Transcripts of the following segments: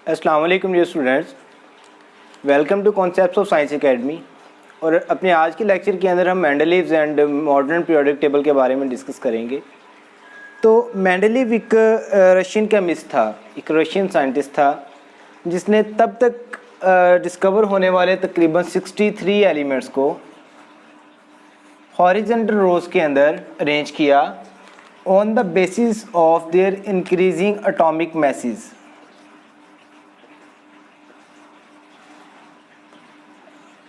अस्सलाम वालेकुम dear students, welcome to Concepts of Science Academy. और अपने आज के लेक्चर के अंदर हम Mendeleev's and modern periodic table के बारे में डिस्कस करेंगे। तो मेंडलीव एक रशियन केमिस्ट था, एक रशियन साइंटिस्ट था जिसने तब तक डिस्कवर होने वाले तकरीबन 63 एलिमेंट्स को हॉरिजॉन्टल रोज के अंदर अरेंज किया on the basis of their increasing atomic message.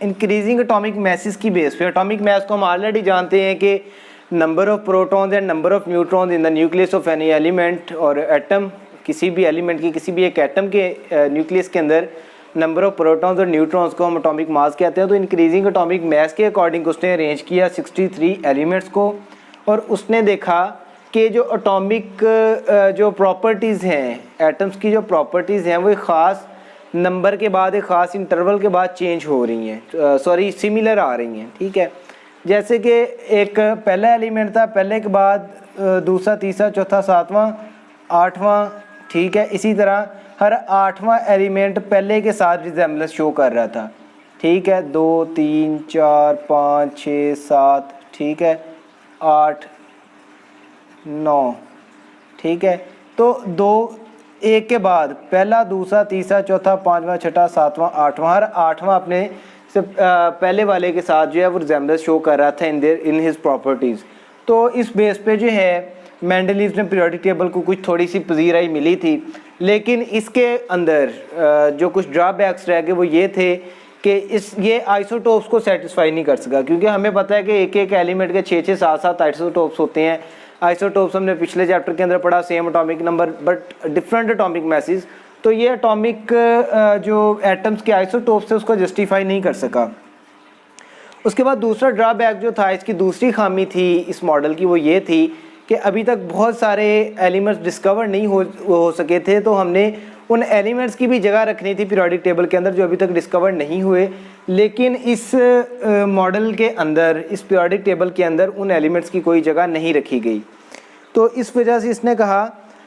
Increasing atomic masses की बेस पे, एटॉमिक मैस को हम ऑलरेडी जानते हैं कि number of protons and number of neutrons in the nucleus of any element, और एटम किसी भी एलिमेंट की किसी भी एक एटम के न्यूक्लियस के अंदर नंबर ऑफ प्रोटॉन्स और न्यूट्रॉन्स को हम एटॉमिक मास कहते हैं। तो इंक्रीजिंग एटॉमिक मैस के अकॉर्डिंग उसने अरेंज किया 63 एलिमेंट्स को, और उसने देखा कि जो एटॉमिक जो प्रॉपर्टीज़ हैं, एटम्स की जो प्रॉपर्टीज़ हैं वो एक ख़ास नंबर के बाद, एक ख़ास इंटरवल के बाद चेंज हो रही हैं, सिमिलर आ रही हैं। ठीक है, जैसे कि एक पहला एलिमेंट था, पहले के बाद दूसरा, तीसरा, चौथा, सातवां, आठवां। ठीक है, इसी तरह हर आठवां एलिमेंट पहले के साथ रिजेम्बलेंस शो कर रहा था। ठीक है, 2, 3, 4, 5, 6, 7, ठीक है, 8, 9। ठीक है, तो दो एक के बाद पहला, दूसरा, तीसरा, चौथा, पांचवा, छठा, सातवां, आठवां, हर आठवां अपने से पहले वाले के साथ जो है वो रिजेम्बलेंस शो कर रहा था इन हिज प्रॉपर्टीज़। तो इस बेस पे जो है मेंडलीव ने पीरियोडिक टेबल को कुछ थोड़ी सी पजीराई मिली थी, लेकिन इसके अंदर जो कुछ ड्रॉबैक्स रह गए वो ये थे कि ये आइसोटोप्स को सेटिस्फाई नहीं कर सका, क्योंकि हमें पता है कि एक एक एलिमेंट के 6-6, 7-7 आइसोटोप्स होते हैं। आइसोटोप्स हमने पिछले चैप्टर के अंदर पढ़ा, same atomic number but different atomic message. तो ये एटॉमिक जो एटम्स के आइसोटोप्स है उसको जस्टिफाई नहीं कर सका। उसके बाद दूसरा ड्रॉबैक जो था, इसकी दूसरी खामी थी इस मॉडल की, वो ये थी कि अभी तक बहुत सारे एलिमेंट्स डिस्कवर नहीं हो सके थे। तो हमने उन एलिमेंट्स की भी जगह रखनी थी पीरियोडिक टेबल के अंदर जो अभी तक डिस्कवर नहीं हुए, लेकिन इस मॉडल के अंदर, इस पीरियोडिक टेबल के अंदर उन एलिमेंट्स की कोई जगह नहीं रखी गई। तो इस वजह से इसने कहा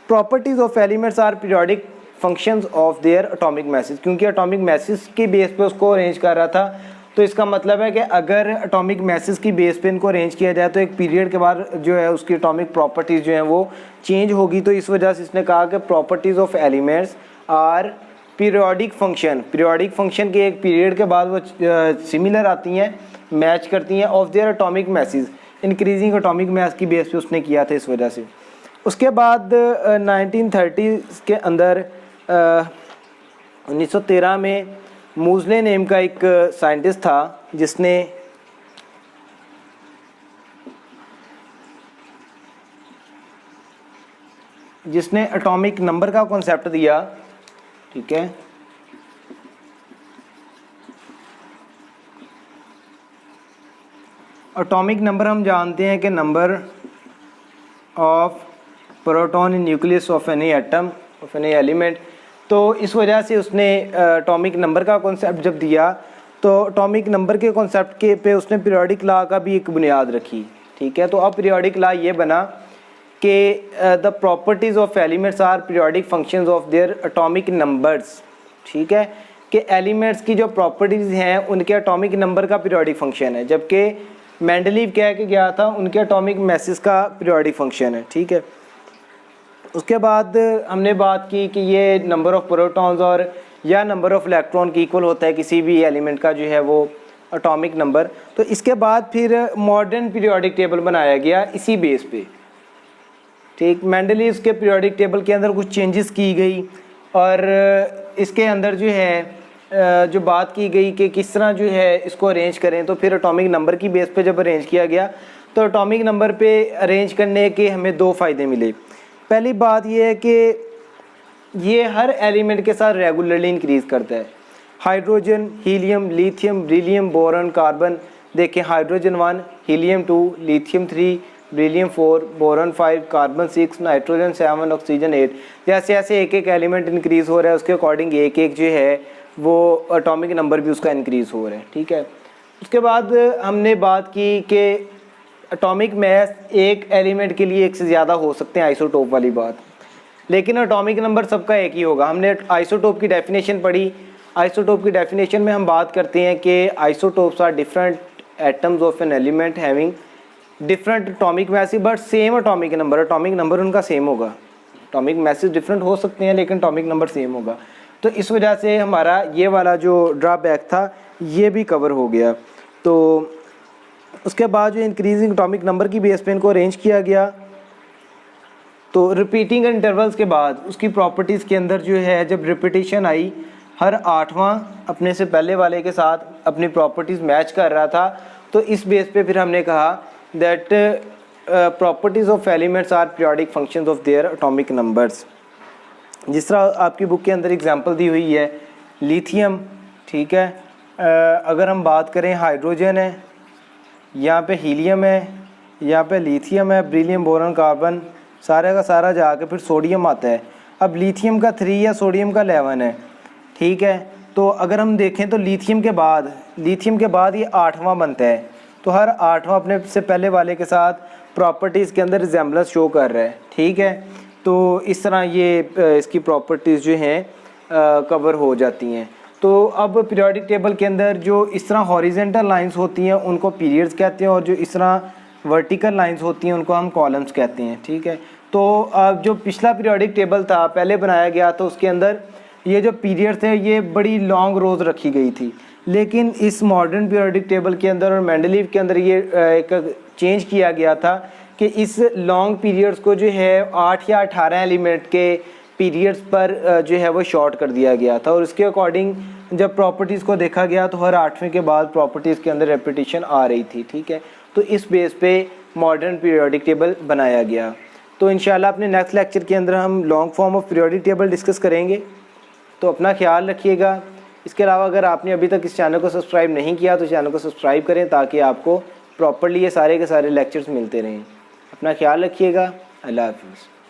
properties of elements are periodic functions of their atomic masses, क्योंकि एटॉमिक मैसेज की बेस पे उसको अरेंज कर रहा था। तो इसका मतलब है कि अगर एटॉमिक मैसेज की बेस पे इनको अरेंज किया जाए तो एक पीरियड के बाद जो है उसकी एटॉमिक प्रॉपर्टीज़ जो हैं वो चेंज होगी। तो इस वजह से इसने कहा कि properties of elements are periodic function, periodic function के एक पीरियड के बाद वो सिमिलर आती हैं, मैच करती हैं of their atomic message, increasing atomic mass की बेस पे उसने किया था इस वजह से। उसके बाद 1930 के अंदर 1913 में मूजले नेम का एक साइंटिस्ट था जिसने एटॉमिक नंबर का कॉन्सेप्ट दिया। ठीक है, एटॉमिक नंबर हम जानते हैं कि number of proton in nucleus of any atom of any element. तो इस वजह से उसने एटॉमिक नंबर का कॉन्सेप्ट जब दिया तो एटॉमिक नंबर के कॉन्सेप्ट के पे उसने पीरियोडिक लॉ का भी एक बुनियाद रखी। ठीक है, तो अब पीरियोडिक लॉ ये बना कि the properties of elements are periodic functions of their atomic numbers. ठीक है, कि एलिमेंट्स की जो प्रॉपर्टीज़ हैं उनके एटॉमिक नंबर का पीरियोडिक फंक्शन है, जबकि मेंडलीव कह के गया था उनके एटॉमिक मैसेज का पीरियोडिक फंक्शन है। ठीक है, उसके बाद हमने बात की कि ये नंबर ऑफ प्रोटॉन्स और या नंबर ऑफ इलेक्ट्रॉन की इक्वल होता है किसी भी एलिमेंट का जो है वो एटॉमिक नंबर। तो इसके बाद फिर मॉडर्न पीरियोडिक टेबल बनाया गया इसी बेस पे। ठीक, मेंडलीव के पीरियोडिक टेबल के अंदर कुछ चेंजेस की गई, और इसके अंदर जो है जो बात की गई कि किस तरह जो है इसको अरेंज करें। तो फिर एटॉमिक नंबर की बेस पे जब अरेंज किया गया तो एटॉमिक नंबर पे अरेंज करने के हमें 2 फ़ायदे मिले। पहली बात यह है कि ये हर एलिमेंट के साथ रेगुलरली इंक्रीज़ करता है। Hydrogen, helium, lithium, beryllium, boron, carbon. देखें, hydrogen 1, helium 2, lithium 3, beryllium 4, boron 5, carbon 6, nitrogen 7, oxygen 8। जैसे जैसे एक एक एलिमेंट इंक्रीज़ हो रहा है उसके अकॉर्डिंग एक एक जो है वो एटॉमिक नंबर भी उसका इंक्रीज़ हो रहा है। ठीक है, उसके बाद हमने बात की कि एटॉमिक मैस एक एलिमेंट के लिए एक से ज़्यादा हो सकते हैं, आइसोटोप वाली बात। लेकिन एटॉमिक नंबर सबका एक ही होगा। हमने आइसोटोप की डेफिनेशन पढ़ी। आइसोटोप की डेफिनेशन में हम बात करते हैं कि isotopes are different atoms of an element having different atomic message but same atomic number. Atomic number उनका सेम होगा। एटॉमिक मैसेज डिफरेंट हो सकते हैं लेकिन एटॉमिक नंबर सेम होगा। तो इस वजह से हमारा ये वाला जो ड्रॉबैक था ये भी कवर हो गया। तो उसके बाद जो इंक्रीजिंग एटॉमिक नंबर की बेस पे इनको अरेंज किया गया। तो रिपीटिंग इंटरवल्स के बाद उसकी प्रॉपर्टीज़ के अंदर जो है जब रिपीटिशन आई, हर 8वां अपने से पहले वाले के साथ अपनी प्रॉपर्टीज़ मैच कर रहा था, तो इस बेस पे फिर हमने कहा that properties of elements are periodic functions of their atomic numbers. जिस तरह आपकी बुक के अंदर एग्जांपल दी हुई है लिथियम, ठीक है, अगर हम बात करें हाइड्रोजन है, यहाँ पे हीलियम है, यहाँ पे लिथियम है, बेरिलियम, बोरॉन, कार्बन, सारे का सारा जाके फिर सोडियम आता है। अब लिथियम का 3 या सोडियम का 11 है, ठीक है। तो अगर हम देखें तो लिथियम के बाद ये 8वां बनता है। तो हर 8वां अपने से पहले वाले के साथ प्रॉपर्टीज़ के अंदर रिजेम्बलेंस शो कर रहा है, ठीक है। तो इस तरह ये इसकी प्रॉपर्टीज़ जो हैं कवर हो जाती हैं। तो अब पीरियोडिक टेबल के अंदर जो इस तरह हॉरिजेंटल लाइंस होती हैं उनको पीरियड्स कहते हैं, और जो इस तरह वर्टिकल लाइंस होती हैं उनको हम कॉलम्स कहते हैं, ठीक है। तो अब जो पिछला पीरियोडिक टेबल था पहले बनाया गया तो उसके अंदर ये जो पीरियड थे ये बड़ी लॉन्ग रोज़ रखी गई थी, लेकिन इस मॉडर्न पीरियोडिक टेबल के अंदर और मेंडलीव के अंदर ये एक चेंज किया गया था कि इस लॉन्ग पीरियड्स को जो है 8 या 18 एलिमेंट के पीरियड्स पर जो है वो शॉर्ट कर दिया गया था। और उसके अकॉर्डिंग जब प्रॉपर्टीज़ को देखा गया तो हर 8वें के बाद प्रॉपर्टीज़ के अंदर रेपिटेशन आ रही थी, ठीक है। तो इस बेस पे मॉडर्न पीरियोडिक टेबल बनाया गया। तो इंशाल्लाह अपने नेक्स्ट लेक्चर के अंदर हम long form of periodic table discuss करेंगे। तो अपना ख्याल रखिएगा। इसके अलावा अगर आपने अभी तक इस चैनल को सब्सक्राइब नहीं किया तो चैनल को सब्सक्राइब करें ताकि आपको प्रॉपर्ली ये सारे के सारे लेक्चर्स मिलते रहें। अपना ख्याल रखिएगा। अल्लाह हाफिज़।